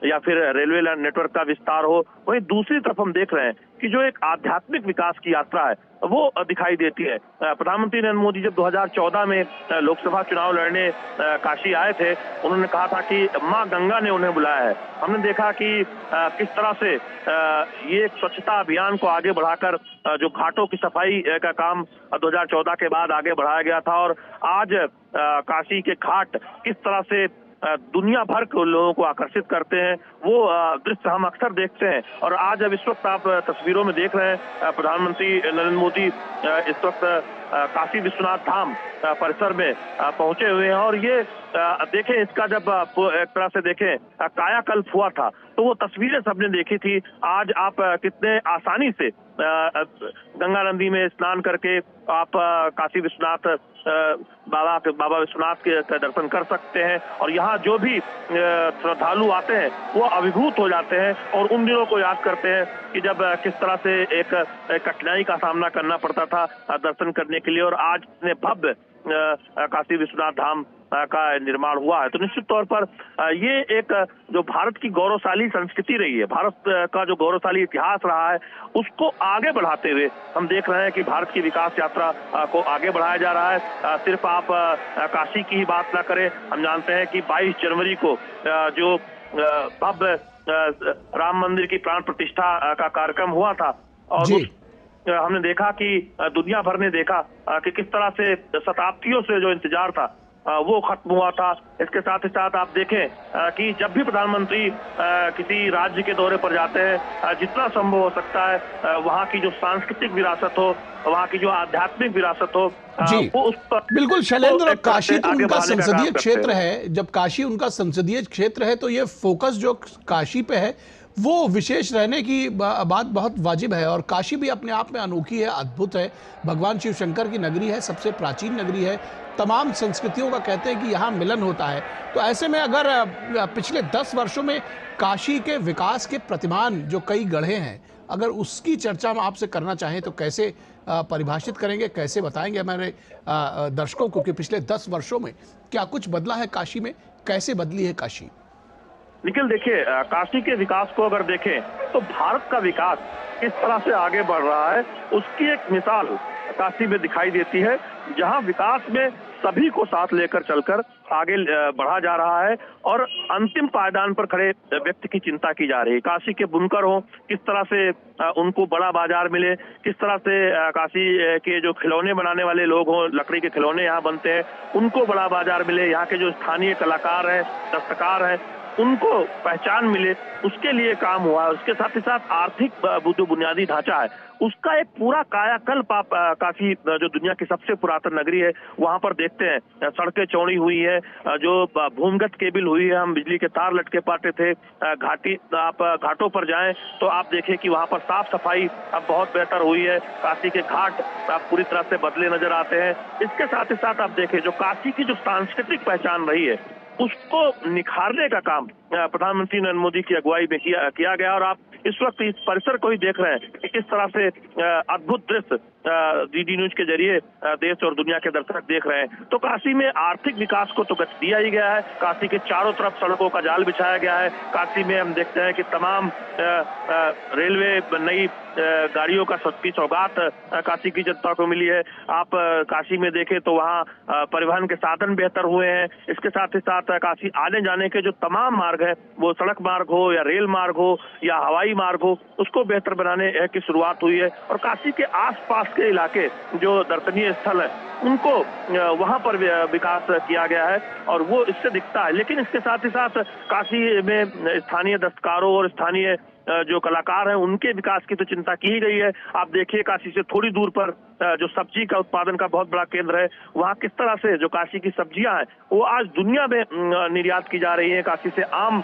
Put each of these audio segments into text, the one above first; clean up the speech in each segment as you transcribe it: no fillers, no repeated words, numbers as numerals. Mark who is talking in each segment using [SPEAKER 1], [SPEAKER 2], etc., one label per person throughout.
[SPEAKER 1] या फिर railway network का विस्तार हो, वहीं दूसरी तरफ हम देख रहे हैं कि जो एक आध्यात्मिक विकास की यात्रा है वो दिखाई देती है। प्रधानमंत्री नरेंद्र मोदी जब 2014 में लोकसभा चुनाव लड़ने काशी आए थे, उन्होंने कहा था कि मां गंगा ने उन्हें बुलाया है। हमने देखा कि किस तरह से ये स्वच्छता अभियान को आगे बढ़ाकर जो घाटों की सफाई का काम 2014 के बाद आगे बढ़ाया गया था, और आज काशी के घाट किस तरह से दुनिया भर के लोगों को आकर्षित करते हैं, वो दृश्य हम अक्सर देखते हैं। और आज अब इस वक्त आप तस्वीरों में देख रहे हैं प्रधानमंत्री नरेंद्र मोदी इस वक्त काशी विश्वनाथ धाम परिसर में पहुंचे हुए हैं। और ये देखें, इसका जब एक तरह से देखें कायाकल्प हुआ था तो वो तस्वीरें सबने देखी थी। आज आप कितने आसानी से गंगा नदी में स्नान करके आप काशी विश्वनाथ बाबा विश्वनाथ के दर्शन कर सकते हैं। और यहाँ जो भी श्रद्धालु आते हैं वो अभिभूत हो जाते हैं और उन दिनों को याद करते हैं कि जब किस तरह से एक कठिनाई का सामना करना पड़ता था दर्शन करने के लिए, और आज इतने भव्य काशी विश्वनाथ धाम का निर्माण हुआ है। तो निश्चित तौर पर ये एक जो भारत की गौरवशाली संस्कृति रही है, भारत का जो गौरवशाली इतिहास रहा है, उसको आगे बढ़ाते हुए हम देख रहे हैं कि भारत की विकास यात्रा को आगे बढ़ाया जा रहा है। सिर्फ आप काशी की ही बात ना करें, हम जानते हैं कि 22 जनवरी को जो भव्य राम मंदिर की प्राण प्रतिष्ठा का कार्यक्रम हुआ था, और हमने देखा कि दुनिया भर ने देखा कि किस तरह से शताब्दियों से जो इंतजार था वो खत्म हुआ था। इसके साथ ही साथ आप देखें कि जब भी प्रधानमंत्री किसी राज्य के दौरे पर जाते हैं, जितना संभव हो सकता है वहाँ की जो सांस्कृतिक विरासत हो, वहाँ की जो आध्यात्मिक विरासत हो, वो उस पर
[SPEAKER 2] बिल्कुल शैलेंद्र, काशी तो उनका संसदीय क्षेत्र है। जब काशी उनका संसदीय क्षेत्र है तो ये फोकस जो काशी पे है वो विशेष रहने की बात बहुत वाजिब है। और काशी भी अपने आप में अनोखी है, अद्भुत है, भगवान शिव शंकर की नगरी है, सबसे प्राचीन नगरी है, तमाम संस्कृतियों का कहते हैं कि यहाँ मिलन होता है। तो ऐसे में अगर पिछले 10 वर्षों में काशी के विकास के प्रतिमान जो कई गढ़े हैं, अगर उसकी चर्चा हम आपसे करना चाहें तो कैसे परिभाषित करेंगे, कैसे बताएंगे हमारे दर्शकों को कि पिछले 10 वर्षों में क्या कुछ बदला है काशी में, कैसे बदली है काशी?
[SPEAKER 1] निखिल, देखिए, काशी के विकास को अगर देखें तो भारत का विकास किस तरह से आगे बढ़ रहा है उसकी एक मिसाल काशी में दिखाई देती है, जहां विकास में सभी को साथ लेकर चलकर आगे बढ़ा जा रहा है और अंतिम पायदान पर खड़े व्यक्ति की चिंता की जा रही है। काशी के बुनकर हो, किस तरह से उनको बड़ा बाजार मिले, किस तरह से काशी के जो खिलौने बनाने वाले लोग हों, लकड़ी के खिलौने यहाँ बनते हैं, उनको बड़ा बाजार मिले, यहाँ के जो स्थानीय कलाकार हैं, दस्तकार हैं, उनको पहचान मिले, उसके लिए काम हुआ है। उसके साथ ही साथ आर्थिक जो बुनियादी ढांचा है उसका एक पूरा कायाकल्प आप काशी जो दुनिया की सबसे पुरातन नगरी है वहां पर देखते हैं। सड़कें चौड़ी हुई है, जो भूमिगत केबल हुई है, हम बिजली के तार लटके पाते थे, आप घाटों पर जाएं तो आप देखें कि वहां पर साफ सफाई अब बहुत बेहतर हुई है। काशी के घाट आप पूरी तरह से बदले नजर आते हैं। इसके साथ ही साथ आप देखें जो काशी की जो सांस्कृतिक पहचान रही है उसको निखारने का काम प्रधानमंत्री नरेंद्र मोदी की अगुवाई में किया गया। और आप इस वक्त इस परिसर को ही देख रहे हैं कि किस तरह से अद्भुत दृश्य डीडी न्यूज के जरिए देश और दुनिया के दर्शक देख रहे हैं। तो काशी में आर्थिक विकास को तो गति दिया ही गया है, काशी के चारों तरफ सड़कों का जाल बिछाया गया है। काशी में हम देखते हैं कि तमाम रेलवे नई गाड़ियों का की सौगात काशी की जनता को मिली है। आप काशी में देखें तो वहाँ परिवहन के साधन बेहतर हुए हैं। इसके साथ ही साथ काशी आने जाने के जो तमाम मार्ग है, वो सड़क मार्ग हो या रेल मार्ग हो या हवाई मार्ग हो, उसको बेहतर बनाने की शुरुआत हुई है। और काशी के आसपास के इलाके जो दर्शनीय स्थल है उनको वहां पर विकास किया गया है और वो इससे दिखता है। लेकिन इसके साथ ही साथ काशी में स्थानीय दस्तकारों और स्थानीय जो कलाकार हैं उनके विकास की तो चिंता की गई है। आप देखिए काशी से थोड़ी दूर पर जो सब्जी का उत्पादन का बहुत बड़ा केंद्र है, वहाँ किस तरह से जो काशी की सब्जियां हैं वो आज दुनिया में निर्यात की जा रही है। काशी से आम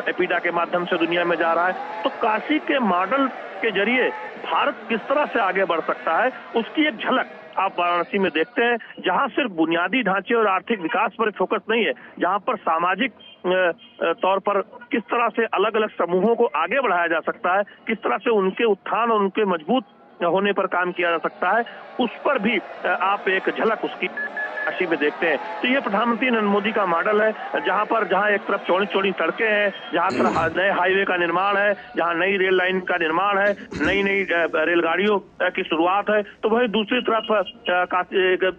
[SPEAKER 1] एपीडा के माध्यम से दुनिया में जा रहा है। तो काशी के मॉडल के जरिए भारत किस तरह से आगे बढ़ सकता है उसकी एक झलक आप वाराणसी में देखते हैं, जहां सिर्फ बुनियादी ढांचे और आर्थिक विकास पर फोकस नहीं है, जहां पर सामाजिक तौर पर किस तरह से अलग अलग समूहों को आगे बढ़ाया जा सकता है, किस तरह से उनके उत्थान और उनके मजबूत होने पर काम किया जा सकता है, उस पर भी आप एक झलक उसकी काशी में देखते हैं। तो ये प्रधानमंत्री नरेंद्र मोदी का मॉडल है, जहां एक तरफ चौड़ी चौड़ी सड़कें हैं, जहां पर नए हाईवे का निर्माण है, जहां नई रेल लाइन का निर्माण है, नई नई रेलगाड़ियों की शुरुआत है, तो वही दूसरी तरफ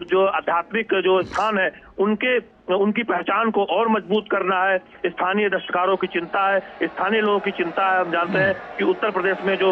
[SPEAKER 1] जो आध्यात्मिक जो स्थान है उनकी पहचान को और मजबूत करना है। स्थानीय दस्तकारों की चिंता है, स्थानीय लोगों की चिंता है। हम जानते हैं कि उत्तर प्रदेश में जो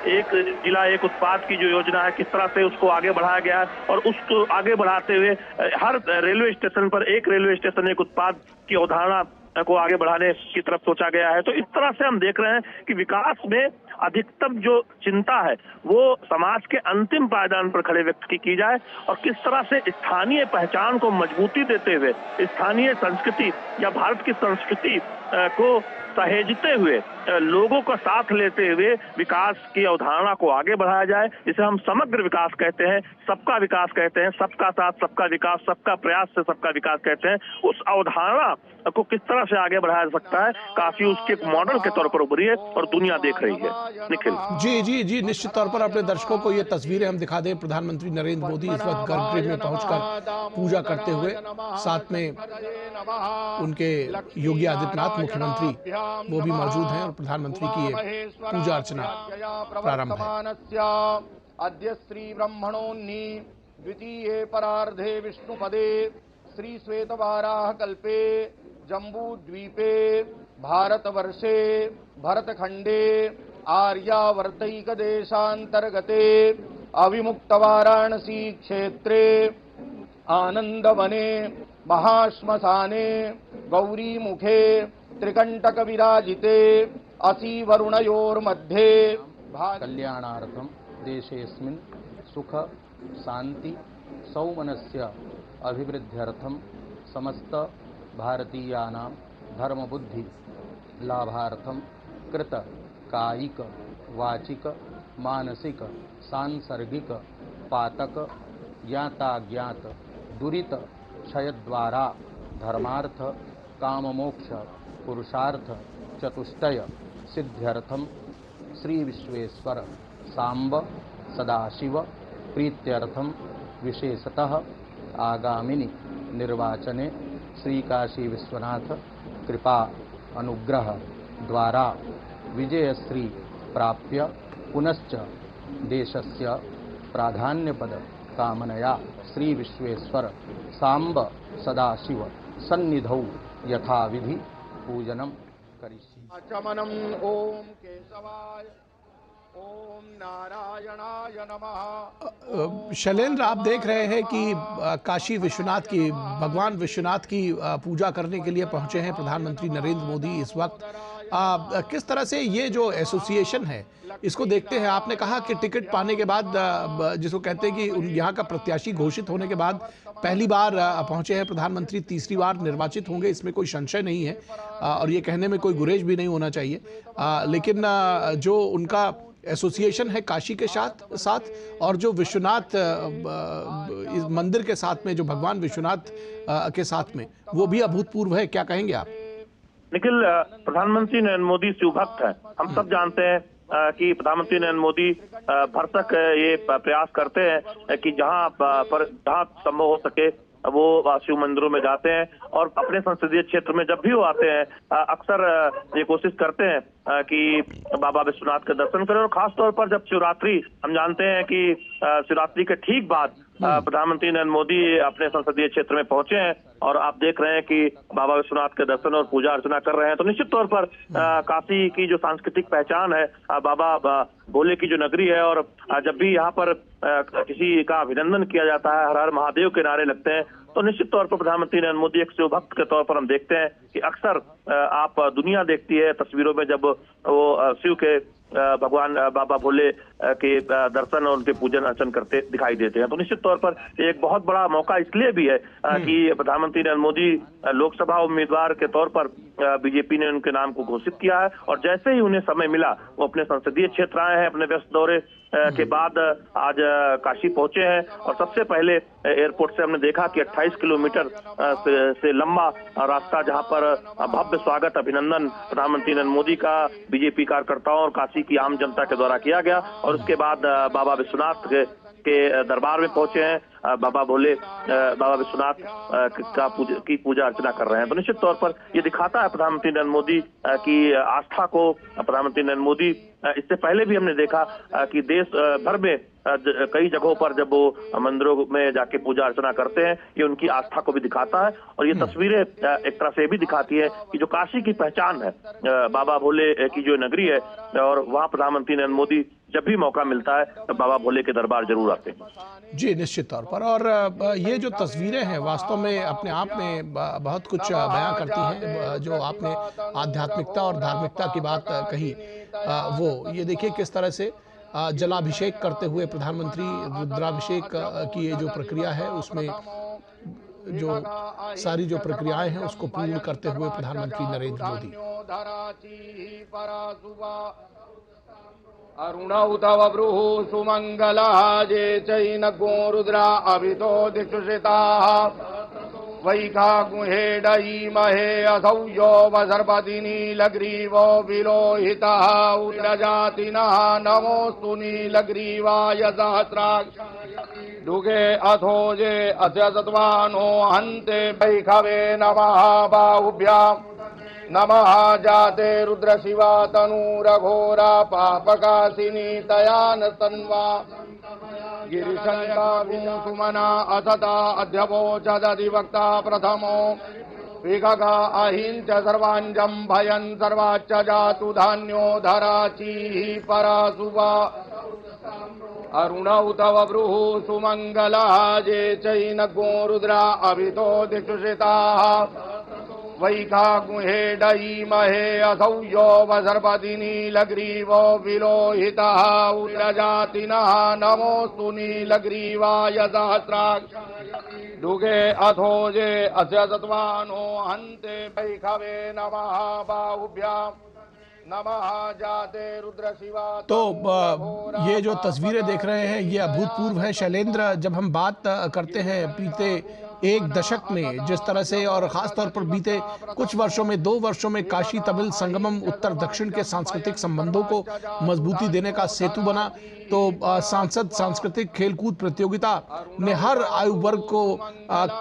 [SPEAKER 1] एक जिला एक उत्पाद की जो योजना है, किस तरह से उसको आगे बढ़ाया गया है, और उसको आगे बढ़ाते हुए हर रेलवे स्टेशन पर एक रेलवे स्टेशन एक उत्पाद की अवधारणा को आगे बढ़ाने की तरफ सोचा गया है। तो इस तरह से हम देख रहे हैं कि विकास में अधिकतम जो चिंता है वो समाज के अंतिम पायदान पर खड़े व्यक्ति की जाए, और किस तरह से स्थानीय पहचान को मजबूती देते हुए स्थानीय संस्कृति या भारत की संस्कृति को सहेजते हुए लोगों का साथ लेते हुए विकास की अवधारणा को आगे बढ़ाया जाए, जिसे हम समग्र विकास कहते हैं, सबका विकास कहते हैं, सबका साथ सबका विकास, सबका प्रयास से सबका विकास कहते हैं। उस अवधारणा को किस तरह से आगे बढ़ाया जा सकता है, काफी उसके एक मॉडल के तौर पर उभरी है और दुनिया देख रही है। निखिल
[SPEAKER 2] जी जी जी, निश्चित तौर पर अपने दर्शकों को ये तस्वीरें हम दिखा दें। प्रधानमंत्री नरेंद्र मोदी इस वक्त गर्भगृह में पहुंचकर पूजा करते हुए, साथ में उनके योगी आदित्यनाथ मुख्यमंत्री वो भी मौजूद हैं, और प्रधानमंत्री की ये पूजा अर्चना प्रारंभ है।
[SPEAKER 3] अद्य श्री ब्रह्मणोन्नी द्वितीये परार्धे विष्णुपदे श्री श्वेतवाराह कल्पे जम्बूद्वीपे भारतवर्षे भरतखंडे आर्यावर्तैक देशांतर्गते अविमुक्त वाराणसी क्षेत्रे आनंदवने महाश्मशाने गौरीमुखे त्रिकंटक विराजिते असि वरुणयोर्मध्ये कल्याणार्थम देशेऽस्मिन् सुख शांति सौमनस्य अभिवृद्ध्यर्थम समस्त भारतीयानां धर्मबुद्धि लाभार्थम कृत कायिक वाचिक मानसिक सांसर्गिक पातक ज्ञाताज्ञात दुरित क्षयद्वारा धर्मार्थ काममोक्ष पुरुषार्थ चतुष्टय सिद्ध्यर्थम श्री विश्वेश्वर सांब सदाशिव प्रीत्यर्थम विशेषतः आगामिनि निर्वाचने श्री काशी विश्वनाथ कृपा अनुग्रह द्वारा विजयश्री प्राप्य पुनश्च देशस्य प्राधान्यपद कामनया श्री विश्वेश्वर सांब सदाशिव सन्निधौ यथाविधि पूजनम करिष्ये। चमनम ओम केशवाय ओम नारायणाय नमः।
[SPEAKER 2] शैलेंद्र, आप देख रहे हैं कि काशी विश्वनाथ की, भगवान विश्वनाथ की पूजा करने के लिए पहुंचे हैं प्रधानमंत्री नरेंद्र मोदी इस वक्त। किस तरह से ये जो एसोसिएशन है इसको देखते हैं? आपने कहा कि टिकट पाने के बाद, जिसको कहते हैं कि यहाँ का प्रत्याशी घोषित होने के बाद पहली बार पहुंचे हैं प्रधानमंत्री, तीसरी बार निर्वाचित होंगे, इसमें कोई संशय नहीं है, और ये कहने में कोई गुरेज भी नहीं होना चाहिए। लेकिन जो उनका एसोसिएशन है काशी के साथ और जो विश्वनाथ इस मंदिर के साथ में, जो भगवान विश्वनाथ के साथ में, वो भी अभूतपूर्व है। क्या कहेंगे आप?
[SPEAKER 1] निखिल, प्रधानमंत्री नरेंद्र मोदी शिवभक्त है। हम सब जानते हैं कि प्रधानमंत्री नरेंद्र मोदी भरसक ये प्रयास करते हैं कि जहां संभव हो सके वो शिव मंदिरों में जाते हैं, और अपने संसदीय क्षेत्र में जब भी वो आते हैं अक्सर ये कोशिश करते हैं कि बाबा विश्वनाथ के दर्शन करें। और खास तौर पर जब शिवरात्रि, हम जानते हैं कि शिवरात्रि के ठीक बाद प्रधानमंत्री नरेंद्र मोदी अपने संसदीय क्षेत्र में पहुंचे हैं, और आप देख रहे हैं कि बाबा विश्वनाथ के दर्शन और पूजा अर्चना कर रहे हैं। तो निश्चित तौर पर काशी की जो सांस्कृतिक पहचान है, बाबा भोले की जो नगरी है, और जब भी यहाँ पर किसी का अभिनंदन किया जाता है, हर हर महादेव के नारे लगते हैं, तो निश्चित तौर पर प्रधानमंत्री नरेंद्र मोदी एक शिव भक्त के तौर पर हम देखते हैं कि अक्सर आप दुनिया देखती है तस्वीरों में जब वो शिव के भगवान बाबा भोले के दर्शन और उनके पूजन अर्चन करते दिखाई देते हैं। तो निश्चित तौर पर एक बहुत बड़ा मौका इसलिए भी है कि प्रधानमंत्री नरेंद्र मोदी लोकसभा उम्मीदवार के तौर पर बीजेपी ने उनके नाम को घोषित किया है, और जैसे ही उन्हें समय मिला वो अपने संसदीय क्षेत्र आए हैं। अपने व्यस्त दौरे के बाद आज काशी पहुंचे हैं, और सबसे पहले एयरपोर्ट से हमने देखा कि 28 किलोमीटर से लंबा रास्ता, जहां पर भव्य स्वागत अभिनंदन प्रधानमंत्री नरेंद्र मोदी का बीजेपी कार्यकर्ताओं और काशी की आम जनता के द्वारा किया गया, और उसके बाद बाबा विश्वनाथ के दरबार में पहुंचे हैं, बाबा भोले, बाबा विश्वनाथ की पूजा अर्चना कर रहे हैं। तो निश्चित तौर पर ये दिखाता है प्रधानमंत्री नरेंद्र मोदी की आस्था को। प्रधानमंत्री नरेंद्र मोदी इससे पहले भी हमने देखा कि देश भर में कई जगहों पर जब वो मंदिरों में जाके पूजा अर्चना करते हैं, ये उनकी आस्था को भी दिखाता है। और ये तस्वीरें एक तरह से भी दिखाती है कि जो काशी की पहचान है, बाबा भोले की जो नगरी है, और वहाँ प्रधानमंत्री नरेंद्र मोदी जब भी मौका मिलता है तो बाबा भोले के दरबार जरूर आते हैं।
[SPEAKER 2] जी, निश्चित तौर पर। और ये जो तस्वीरें हैं वास्तव में अपने आप में बहुत कुछ बयां करती हैं। जो आपने आध्यात्मिकता और धार्मिकता की बात कही, वो ये देखिए किस तरह से जलाभिषेक करते हुए प्रधानमंत्री रुद्राभिषेक की ये जो प्रक्रिया है, उसमें जो सारी जो प्रक्रियाएं हैं उसको पूर्ण करते हुए प्रधानमंत्री नरेंद्र मोदी।
[SPEAKER 3] अरुणौ तव ब्रूः सुमंगलः जे चैनगो रुद्रा अभितो दिक्षुषिताः वैखागुहेडयीमहे असौ यो वसर्पति नीलग्रीवो विलोहितः उद्रजातिनः नमोऽस्तु नीलग्रीवाय सहस्राक्ष दुगे अथोजे अस्य सत्वानो हन्ते वैखवे नमः बाहुभ्याम् नमः जाते रुद्र शिवा तनूरघोरा पापकाशिनी तयान तन्वा गिरिशंका सुमना अथता अध्यवोचदधिवक्ता प्रथमो विगगा अहिंच सर्वांजं भयं सर्वाच्च जातु धान्यो धराचीः परासुवा अरुणौ तव ब्रूः सुमंगलः जे चैनगो रुद्रा अभितो दिक्षुषिताः वैखागुहेडयीमहे असौ यो वसर्पति नीलग्रीवो विलोहितः उद्रजातिनः नमोऽस्तु नीलग्रीवाय सहस्राक्ष दुगे अथोजे अस्य सत्वानो हन्ते वैखवे नमः बाहुभ्याम् नमः जाते रुद्र शिवा।
[SPEAKER 2] तो ये जो तस्वीरें देख रहे हैं ये अभूतपूर्व है शैलेंद्र। जब हम बात करते हैं बीते एक दशक में जिस तरह से, और खास तौर पर बीते कुछ वर्षों में, 2 वर्षों में काशी तमिल संगमम उत्तर दक्षिण के सांस्कृतिक संबंधों को मजबूती देने का सेतु बना, तो सांसद सांस्कृतिक खेलकूद प्रतियोगिता ने हर आयु वर्ग को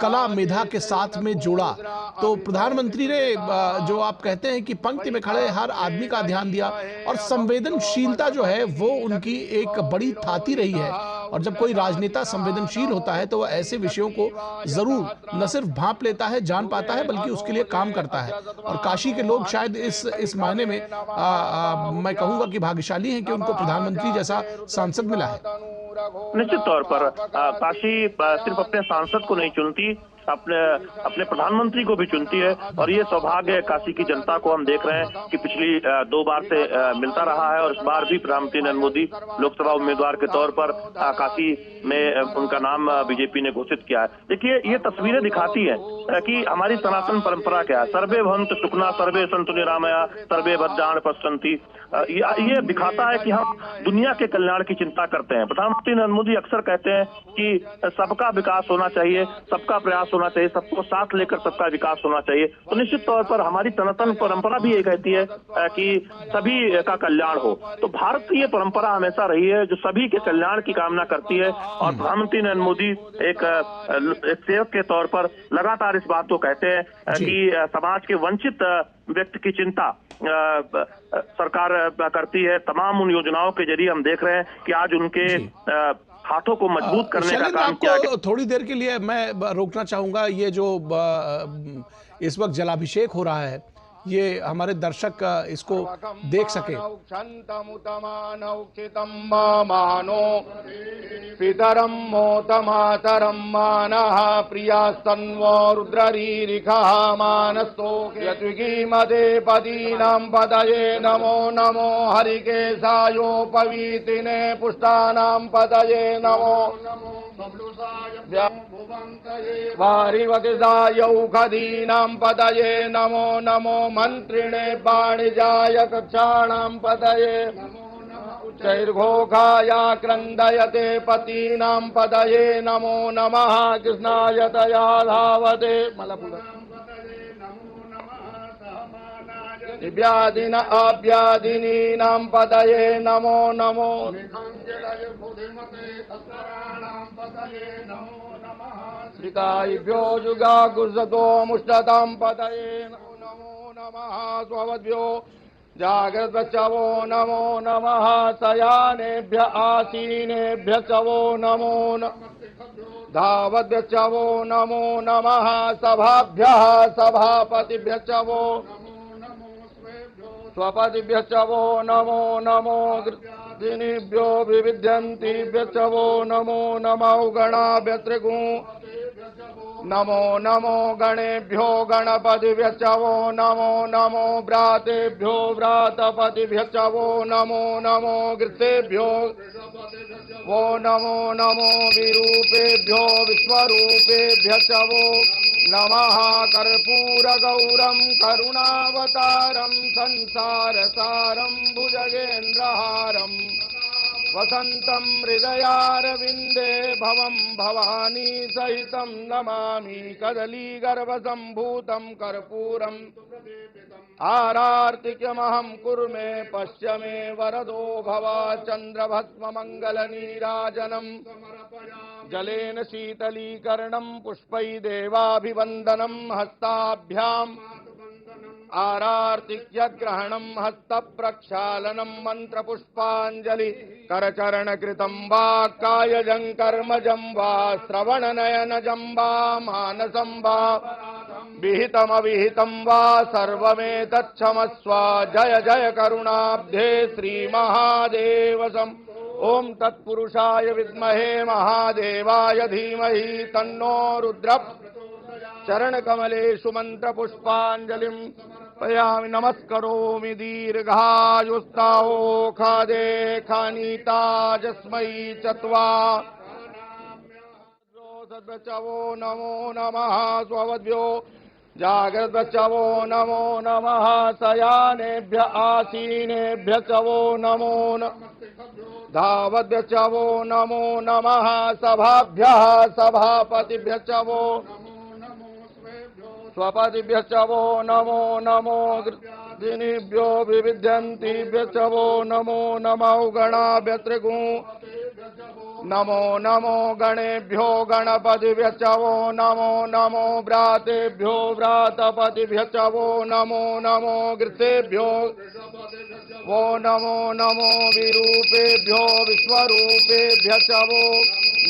[SPEAKER 2] कला मेधा के साथ में जोड़ा। तो प्रधानमंत्री ने जो आप कहते हैं कि पंक्ति में खड़े हर आदमी का ध्यान दिया, और संवेदनशीलता जो है वो उनकी एक बड़ी थाती रही है। और जब कोई राजनेता संवेदनशील होता है तो वह ऐसे विषयों को जरूर न सिर्फ भांप लेता है, जान पाता है, बल्कि उसके लिए काम करता है। और काशी के लोग शायद इस मायने में मैं कहूंगा कि भाग्यशाली हैं कि उनको प्रधानमंत्री जैसा सांसद मिला है।
[SPEAKER 1] निश्चित तौर पर काशी सिर्फ अपने सांसद को नहीं चुनती, अपने प्रधानमंत्री को भी चुनती है। और ये सौभाग्य है काशी की जनता को। हम देख रहे हैं कि पिछली 2 बार से मिलता रहा है, और इस बार भी प्रधानमंत्री नरेंद्र मोदी लोकसभा उम्मीदवार के तौर पर काशी में उनका नाम बीजेपी ने घोषित किया है। देखिए, ये तस्वीरें दिखाती है कि हमारी सनातन परंपरा क्या है। सर्वे भवन्तु सुखिनः, सर्वे सन्तु निरामया, सर्वे भद्राणि पश्यन्ति। ये दिखाता है कि हम दुनिया के कल्याण की चिंता करते हैं। प्रधानमंत्री नरेंद्र मोदी अक्सर कहते हैं कि सबका विकास होना चाहिए, सबका प्रयास होना चाहिए, सबको साथ लेकर सबका विकास होना चाहिए। तो निश्चित तौर पर हमारी सनातन परंपरा भी ये कहती है कि सभी का कल्याण हो। तो भारत की ये परंपरा हमेशा रही है जो सभी के कल्याण की कामना करती है। और प्रधानमंत्री नरेंद्र मोदी एक सेवक के तौर पर लगातार इस बात को कहते हैं कि समाज के वंचित व्यक्ति की चिंता सरकार करती है। तमाम उन योजनाओं के जरिए हम देख रहे हैं कि आज उनके हाथों को मजबूत करने का काम किया गया।
[SPEAKER 2] थोड़ी देर के लिए मैं रोकना चाहूंगा। ये जो इस वक्त जलाभिषेक हो रहा है, ये हमारे दर्शक इसको देख सके।
[SPEAKER 3] पितरम मोतमातरम मानः प्रियास्तन्वो रुद्ररीरिखः मानस्तो यत्विकीमते पदीनां पदये नमो नमो हरिकेशायोपवीतिने पुष्टानां पदये नमो वारिवतिदायौखदीनां पदये नमो नमो मंत्रिणे वाणिजाय कक्षाणां पदये चैर्घोषाया क्रन्दयते पतीनां पदये नमो नमः कृष्णाय तया धावते दिव्यादिन अव्यादिनीनां पदये नमो नमो श्रीकायिभ्यो जुगागुर्जतो मुष्टतां पतये नमो नमः स्ववद्भ्यो जागृतचवो नमो नमः शयानेभ्य आसीनेभ्य चवो नमो धावद्भ्य चवो नमो नमः सभाभ्यः सभापतिभ्य चवो स्वपतिभ्य चवो नमो नमो दिनेभ्यो विविध्यन्तिभ्य चवो नमो नमो गणाभ्य त्रिगुं नमो नमो गणेभ्यो गणपतिभ्य चवो नमो नमो व्रातेभ्यो व्रातपतिभ्य चवो नमो नमो गृतेभ्यो वो नमो नमो विरूपेभ्यो विश्वरूपेभ्य चवो नमः कर्पूरगौरं करुणावतारं संसारसारं भुजगेन्द्रहारं वसन्तं हृदयारविन्दे भवं भवानी सहितं नमामि कदलीगर्भसम्भूतं कर्पूरम् आरार्तिक्यमहं कुर्मे पश्य मे वरदो भव चन्द्रभस्ममङ्गलनीराजनम् जलेन शीतलीकरणं पुष्पै देवाभिवन्दनं हस्ताभ्याम् आरार्तिक्यग्रहणं हस्तप्रक्षालनं मन्त्रपुष्पाञ्जलि करचरणकृतं वा कायजं कर्मजं वा श्रवणनयनजं वा मानसं वा विहितमविहितं वा सर्वमेतच्छमस्व जय जय करुणाब्धे श्रीमहादेवसम् ओम तत्पुरुषाय विद्महे महादेवाय धीमहि तन्नो रुद्र चरणकमलेषु मन्त्रपुष्पाञ्जलिं पयामि नमस्करोमि दीर्घायुस्ताओ खादे खानीताजस्मै चत्वा सद्वचवो नमो नमः स्ववद्भ्यो जागृतचवो नमो नमः शयानेभ्य आसीनेभ्य चवो नमो धावद्भ्य चवो नमो नमः सभाभ्यः सभापतिभ्य चवो स्वपतिभ्य चवो नमो नमो दिनेभ्यो विविध्यन्तिभ्य चवो नमो नमो गणाभ्य त्रिगुं नमो नमो गणेभ्यो गणपतिभ्य चवो नमो नमो व्रातेभ्यो व्रातपतिभ्य चवो नमो नमो गृतेभ्यो वो नमो नमो विरूपेभ्यो विश्वरूपेभ्य चवो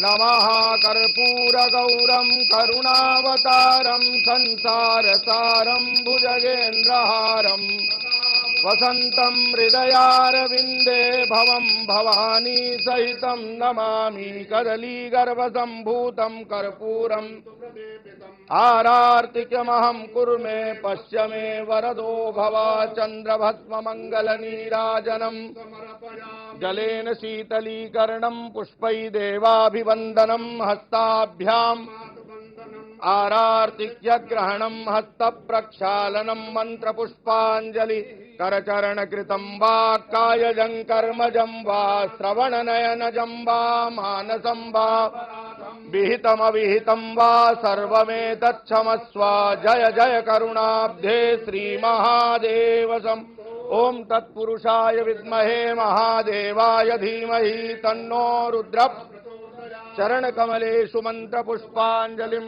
[SPEAKER 3] नमः कर्पूरगौरं करुणावतारं संसारसारं भुजगेन्द्रहारं वसन्तं हृदयारविन्दे भवं भवानी सहितं नमामि कदलीगर्भसम्भूतं कर्पूरम् आरार्तिक्यमहं कुर्मे पश्य मे वरदो भव चन्द्रभस्ममङ्गलनीराजनम् जलेन शीतलीकरणं पुष्पै देवाभिवन्दनं हस्ताभ्याम् आरार्तिक्यग्रहणं हस्तप्रक्षालनं मन्त्रपुष्पाञ्जलि करचरणकृतं वा कायजं कर्मजं वा श्रवणनयनजं वा मानसं वा विहितमविहितं वा सर्वमेतच्छमस्व जय जय करुणाब्धे श्रीमहादेवसम् ओम तत्पुरुषाय विद्महे महादेवाय धीमहि तन्नो रुद्र चरणकमलेषु मन्त्रपुष्पाञ्जलिं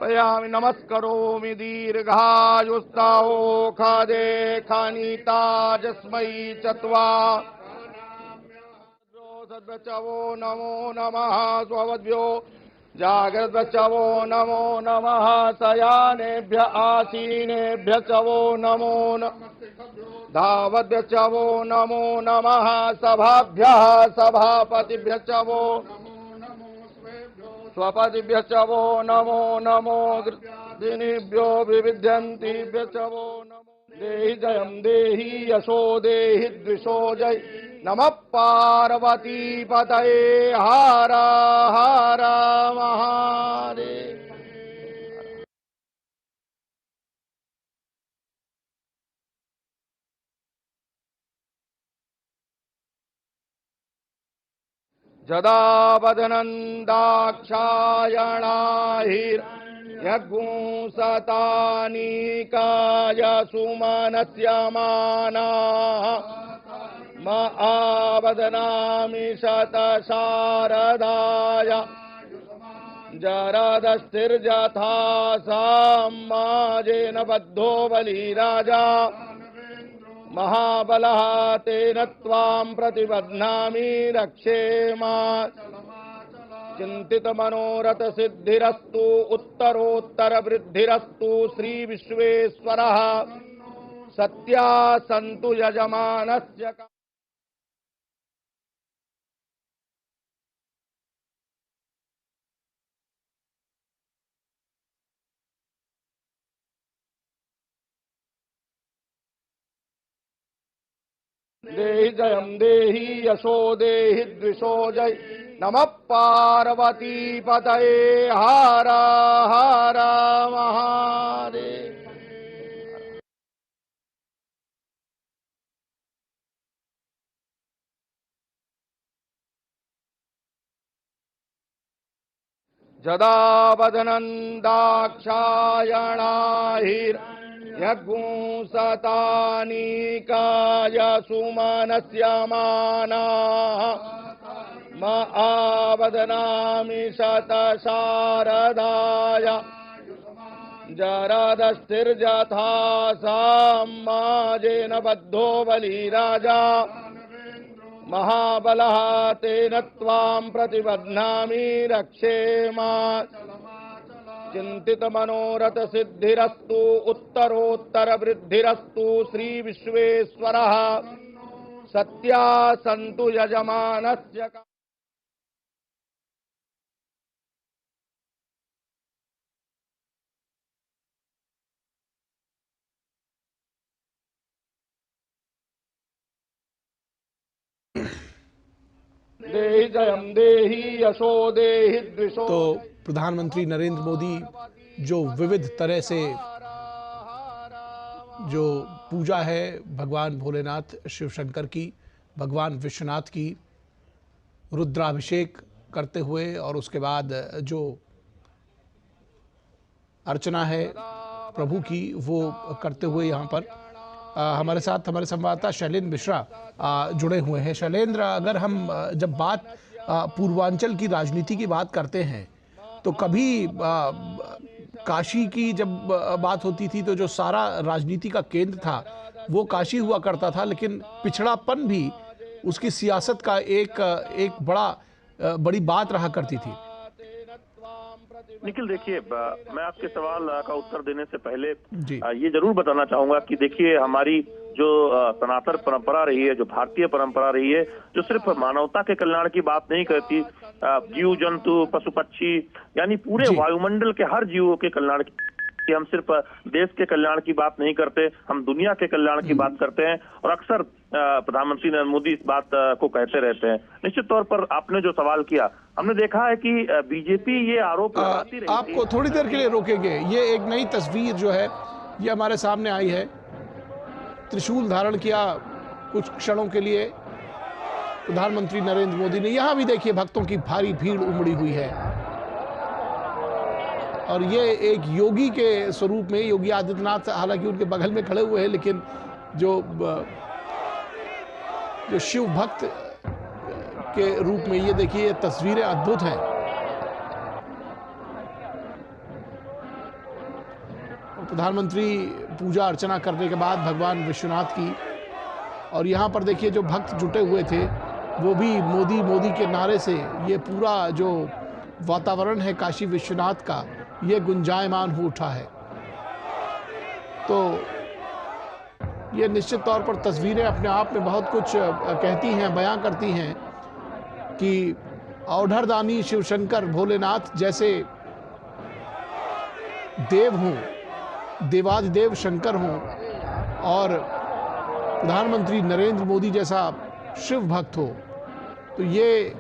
[SPEAKER 3] पयामि नमस्करोमि दीर्घायुस्ताओ खादे खानीताजस्मै चत्वा सद्वचवो नमो नमः स्ववद्भ्यो जागृतचवो नमो नमः शयानेभ्य आसीनेभ्य चवो नमो धावद्भ्य चवो नमो नमः सभाभ्यः सभापतिभ्य चवो स्वपतिभ्य चवो नमो नमो दिनेभ्यो विविध्यन्तिभ्य चवो नमो देहि जयं देहि यशो देहि द्विषो जय नमः पार्वती पतये हर हर महादेव। जदा वदनन्दाक्षायणाहिर्यगुंसतानीकाय सुमनस्य मानाः म आवदनामि शतशारदाय जरदस्तिर्यथा साम्माजेन बद्धो बलिराजा महाबलः तेन त्वां प्रतिबध्नामि रक्षेमा चिंतित मनोरथ सिद्धिरस्तु उत्तरोत्तर वृद्धिरस्तु श्री विश्वेश्वरः सत्या सन्तु यजमानस्य। देहि जयं देहि यशो देहि द्विषो जय नमः पार्वती पतये हर हर महादेव। जदा वदनन्दाक्षायणाहिर्यगुंसतानीकाय सुमनस्य मानाः आवदनामि शतशारदाय जरदस्तिर्यथा साम्माजेन बद्धो बलिराजा महाबलः तेन त्वां प्रतिबध्नामि रक्षेमा चिंतित मनोरथ सिद्धिरस्तु उत्तरोत्तर वृद्धिरस्तु श्री विश्वेश्वरः सत्या सन्तु यजमानस्य। देहि जयं देहि यशो देहि द्विषो।
[SPEAKER 2] तो प्रधानमंत्री नरेंद्र मोदी जो विविध तरह से जो पूजा है भगवान भोलेनाथ शिव शंकर की, भगवान विश्वनाथ की, रुद्राभिषेक करते हुए और उसके बाद जो अर्चना है प्रभु की वो करते हुए यहाँ पर हमारे साथ हमारे संवाददाता शैलेंद्र मिश्रा जुड़े हुए हैं। शैलेंद्र, अगर हम जब बात पूर्वांचल की राजनीति की बात करते हैं तो कभी काशी की जब बात होती थी तो जो सारा राजनीति का केंद्र था वो काशी हुआ करता था, लेकिन पिछड़ापन भी उसकी सियासत का एक बड़ी बात रहा करती थी।
[SPEAKER 1] निखिल, देखिए, मैं आपके सवाल का उत्तर देने से पहले ये जरूर बताना चाहूंगा कि देखिए हमारी जो सनातन परंपरा रही है, जो भारतीय परंपरा रही है, जो सिर्फ मानवता के कल्याण की बात नहीं करती, जीव जंतु पशु पक्षी यानी पूरे वायुमंडल के हर जीवों के कल्याण की, हम सिर्फ देश के कल्याण की बात नहीं करते, हम दुनिया के कल्याण की बात करते हैं और अक्सर प्रधानमंत्री नरेंद्र मोदी इस बात को कहते रहते हैं। निश्चित तौर पर आपने जो सवाल किया, हमने देखा है कि बीजेपी ये आरोप लगाती रही।
[SPEAKER 2] आपको थोड़ी देर के लिए रोकेंगे, ये एक नई तस्वीर जो है ये हमारे सामने आई है। त्रिशूल धारण किया कुछ क्षणों के लिए प्रधानमंत्री नरेंद्र मोदी ने। यहाँ भी देखिए भक्तों की भारी भीड़ उमड़ी हुई है और ये एक योगी के स्वरूप में, योगी आदित्यनाथ हालांकि उनके बगल में खड़े हुए हैं, लेकिन जो शिव भक्त के रूप में ये देखिए ये तस्वीरें अद्भुत हैं। प्रधानमंत्री पूजा अर्चना करने के बाद भगवान विश्वनाथ की, और यहाँ पर देखिए जो भक्त जुटे हुए थे वो भी मोदी मोदी के नारे से ये पूरा जो वातावरण है काशी विश्वनाथ का ये गुंजायमान हो उठा है। तो ये निश्चित तौर पर तस्वीरें अपने आप में बहुत कुछ कहती हैं, बयां करती हैं कि औढ़रदानी शिवशंकर भोलेनाथ जैसे देव हों, देवादिदेव शंकर हों और प्रधानमंत्री नरेंद्र मोदी जैसा शिव भक्त हो, तो ये